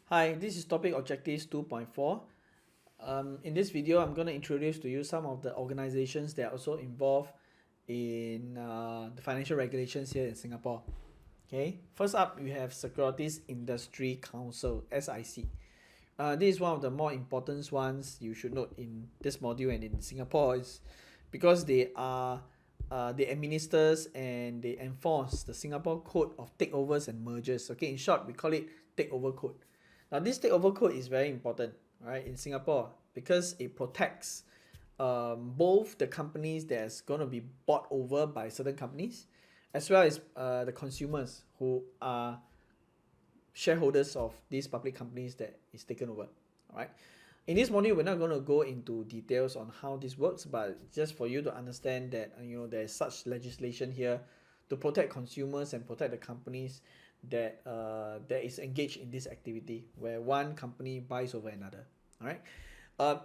Hi, this is topic objectives 2.4. In this video, I'm going to introduce to you some of the organizations that are also involved in the financial regulations here in Singapore. Okay, first up, we have Securities Industry Council, SIC. This is one of the more important ones you should note in this module and in Singapore is because they administers and they enforce the Singapore Code of Takeovers and Mergers. Okay, in short, we call it Takeover Code. Now, this takeover code is very important, right, in Singapore because it protects both the companies that's going to be bought over by certain companies, as well as the consumers who are shareholders of these public companies that is taken over. All right. In this module, we're not going to go into details on how this works, but just for you to understand that there is such legislation here to protect consumers and protect the companies that is engaged in this activity where one company buys over another. All right.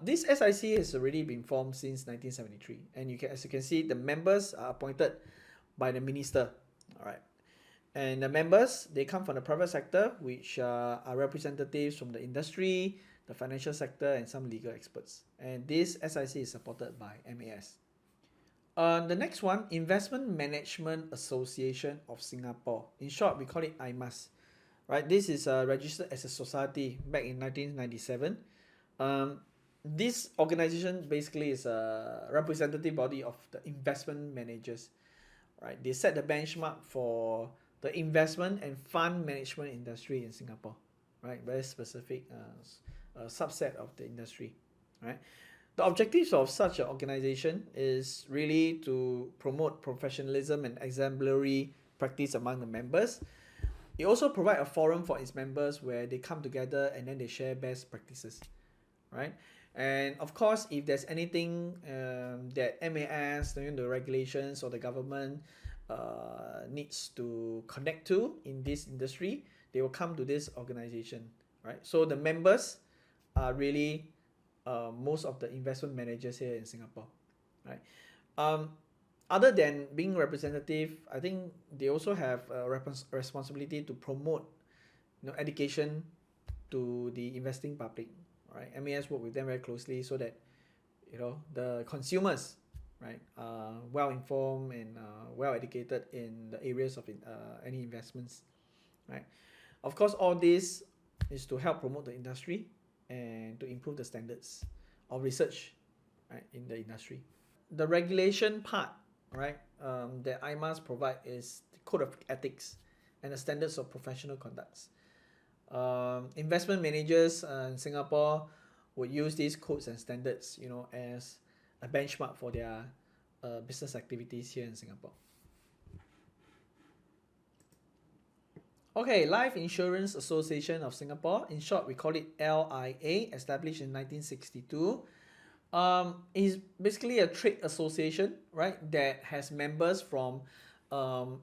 This SIC has already been formed since 1973, and as you can see, the members are appointed by the minister. All right. And the members, they come from the private sector, which are representatives from the industry, the financial sector, and some legal experts. And this SIC is supported by MAS. The next one, Investment Management Association of Singapore. In short, we call it IMAS. Right? This is registered as a society back in 1997. This organization basically is a representative body of the investment managers. Right? They set the benchmark for the investment and fund management industry in Singapore. Right? Very specific subset of the industry. Right? The objectives of such an organization is really to promote professionalism and exemplary practice among the members. It also provides a forum for its members where they come together and then they share best practices, right? And of course, if there's anything that MAS, the regulations or the government needs to connect to in this industry, they will come to this organization, right? So the members are really most of the investment managers here in Singapore, right? Other than being representative, I think they also have a responsibility to promote, education to the investing public, right? MAS work with them very closely so that, the consumers, right, are well informed and well educated in the areas of any investments, right? Of course, all this is to help promote the industry and to improve the standards of research, right, in the industry. The regulation part, right, that IMAS provide is the code of ethics and the standards of professional conducts. Investment managers in Singapore would use these codes and standards, as a benchmark for their business activities here in Singapore. Okay, Life Insurance Association of Singapore, in short, we call it LIA, established in 1962. Is basically a trade association, right, that has members from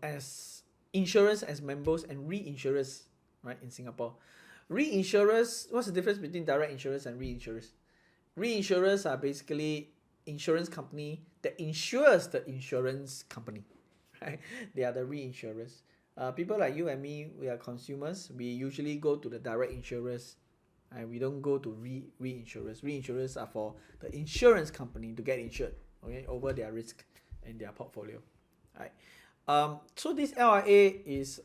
as insurers as members and reinsurers, right, in Singapore. Reinsurers, what's the difference between direct insurers and reinsurers? Reinsurers are basically insurance company that insures the insurance company, right? They are the reinsurers. People like you and me, we are consumers. We usually go to the direct insurers, and we don't go to reinsurers. Reinsurers are for the insurance company to get insured, okay, over their risk in their portfolio. All right. So this LIA is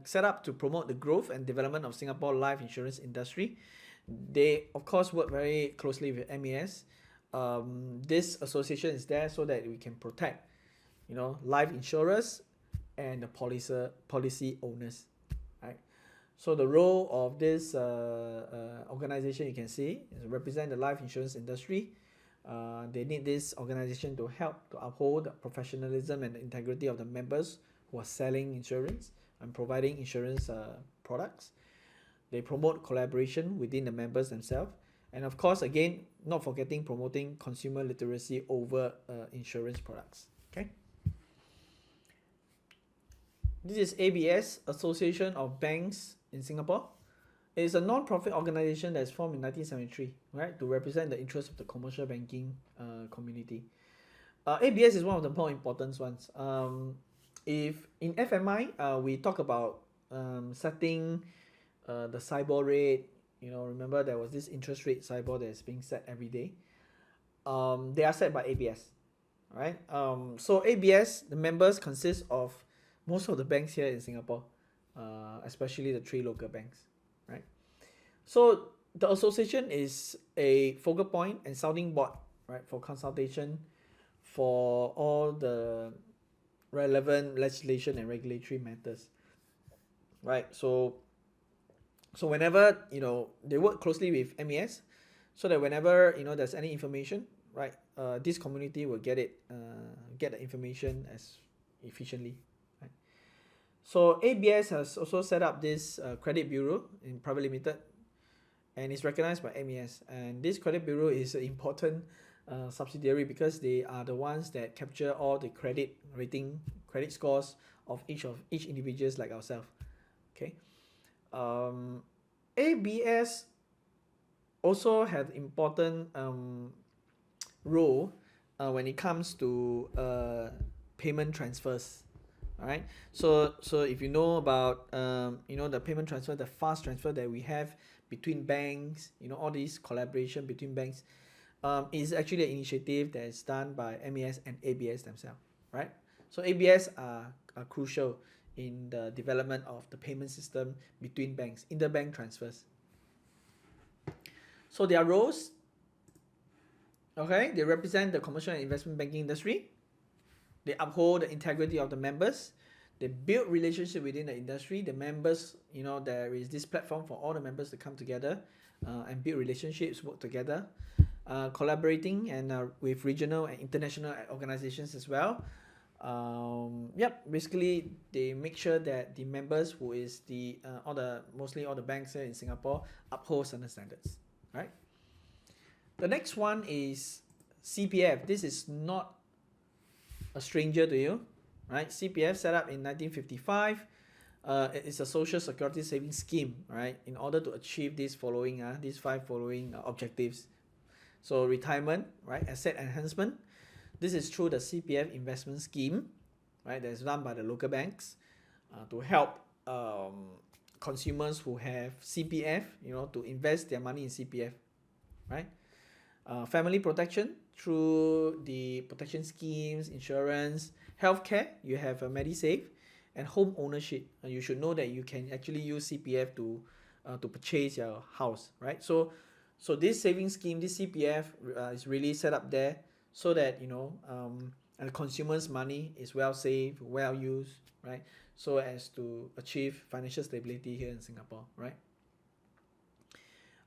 set up to promote the growth and development of Singapore life insurance industry. They, of course, work very closely with MAS. This association is there so that we can protect, life insurers and the policy owners, right? So the role of this organization, you can see, is represent the life insurance industry. They need this organization to help to uphold the professionalism and the integrity of the members who are selling insurance and providing insurance products. They promote collaboration within the members themselves. And of course, again, not forgetting promoting consumer literacy over insurance products. Okay. This is ABS, Association of Banks in Singapore. It is a non-profit organization that is formed in 1973, right, to represent the interests of the commercial banking community. ABS is one of the more important ones. If in FMI, we talk about setting the SIBOR rate. Remember there was this interest rate SIBOR that is being set every day. They are set by ABS, right? So ABS, the members consist of most of the banks here in Singapore, especially the 3 local banks, right? So the association is a focal point and sounding board, right, for consultation for all the relevant legislation and regulatory matters, right? So whenever they work closely with MES, so that whenever there's any information, right, this community will get the information as efficiently, right? So ABS has also set up this credit bureau in private limited, and is recognized by MES, and this credit bureau is an important subsidiary because they are the ones that capture all the credit rating, credit scores of each individuals like ourselves. Okay. ABS also had important role when it comes to payment transfers. All right. So if you know about the payment transfer, the fast transfer that we have between banks, all these collaboration between banks, is actually an initiative that is done by MES and ABS themselves, right? So ABS are crucial in the development of the payment system between banks, interbank transfers. So their roles, okay, they represent the commercial and investment banking industry. They uphold the integrity of the members. They build relationship within the industry. The members, there is this platform for all the members to come together and build relationships, work together, collaborating and with regional and international organizations as well. Basically they make sure that the members, who is the mostly all the banks here in Singapore, uphold certain standards, right? The next one is CPF. This is not a stranger to you, right? CPF set up in 1955. It is a social security savings scheme, right, in order to achieve these 5 following objectives. So retirement, right, asset enhancement. This is through the CPF investment scheme, right, that's run by the local banks to help consumers who have CPF, to invest their money in CPF, right? Family protection through the protection schemes, insurance, healthcare. You have a MediSave, and home ownership. You should know that you can actually use CPF to purchase your house, right? So this savings scheme, this CPF is really set up there so that and the consumer's money is well saved, well used, right? So as to achieve financial stability here in Singapore, right?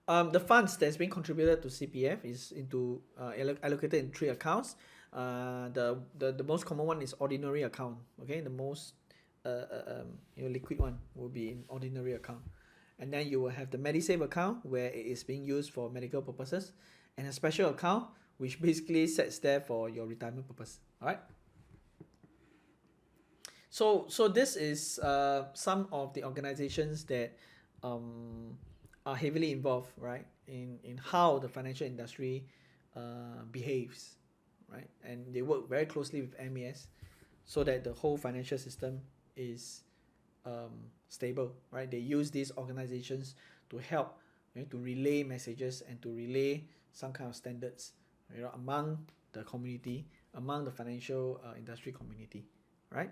The funds that's been contributed to CPF is allocated in 3 accounts. The most common one is ordinary account. Okay, the most liquid one will be in ordinary account, and then you will have the MediSave account where it is being used for medical purposes, and a special account which basically sets there for your retirement purpose. All right. So this is some of the organizations that are heavily involved, right, in how the financial industry behaves, right, and they work very closely with MES so that the whole financial system is stable, right? They use these organizations to help, to relay messages and to relay some kind of standards, among the community, among the financial industry community, right?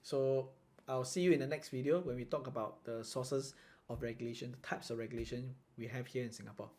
So I'll see you in the next video when we talk about the sources of regulation, the types of regulation we have here in Singapore.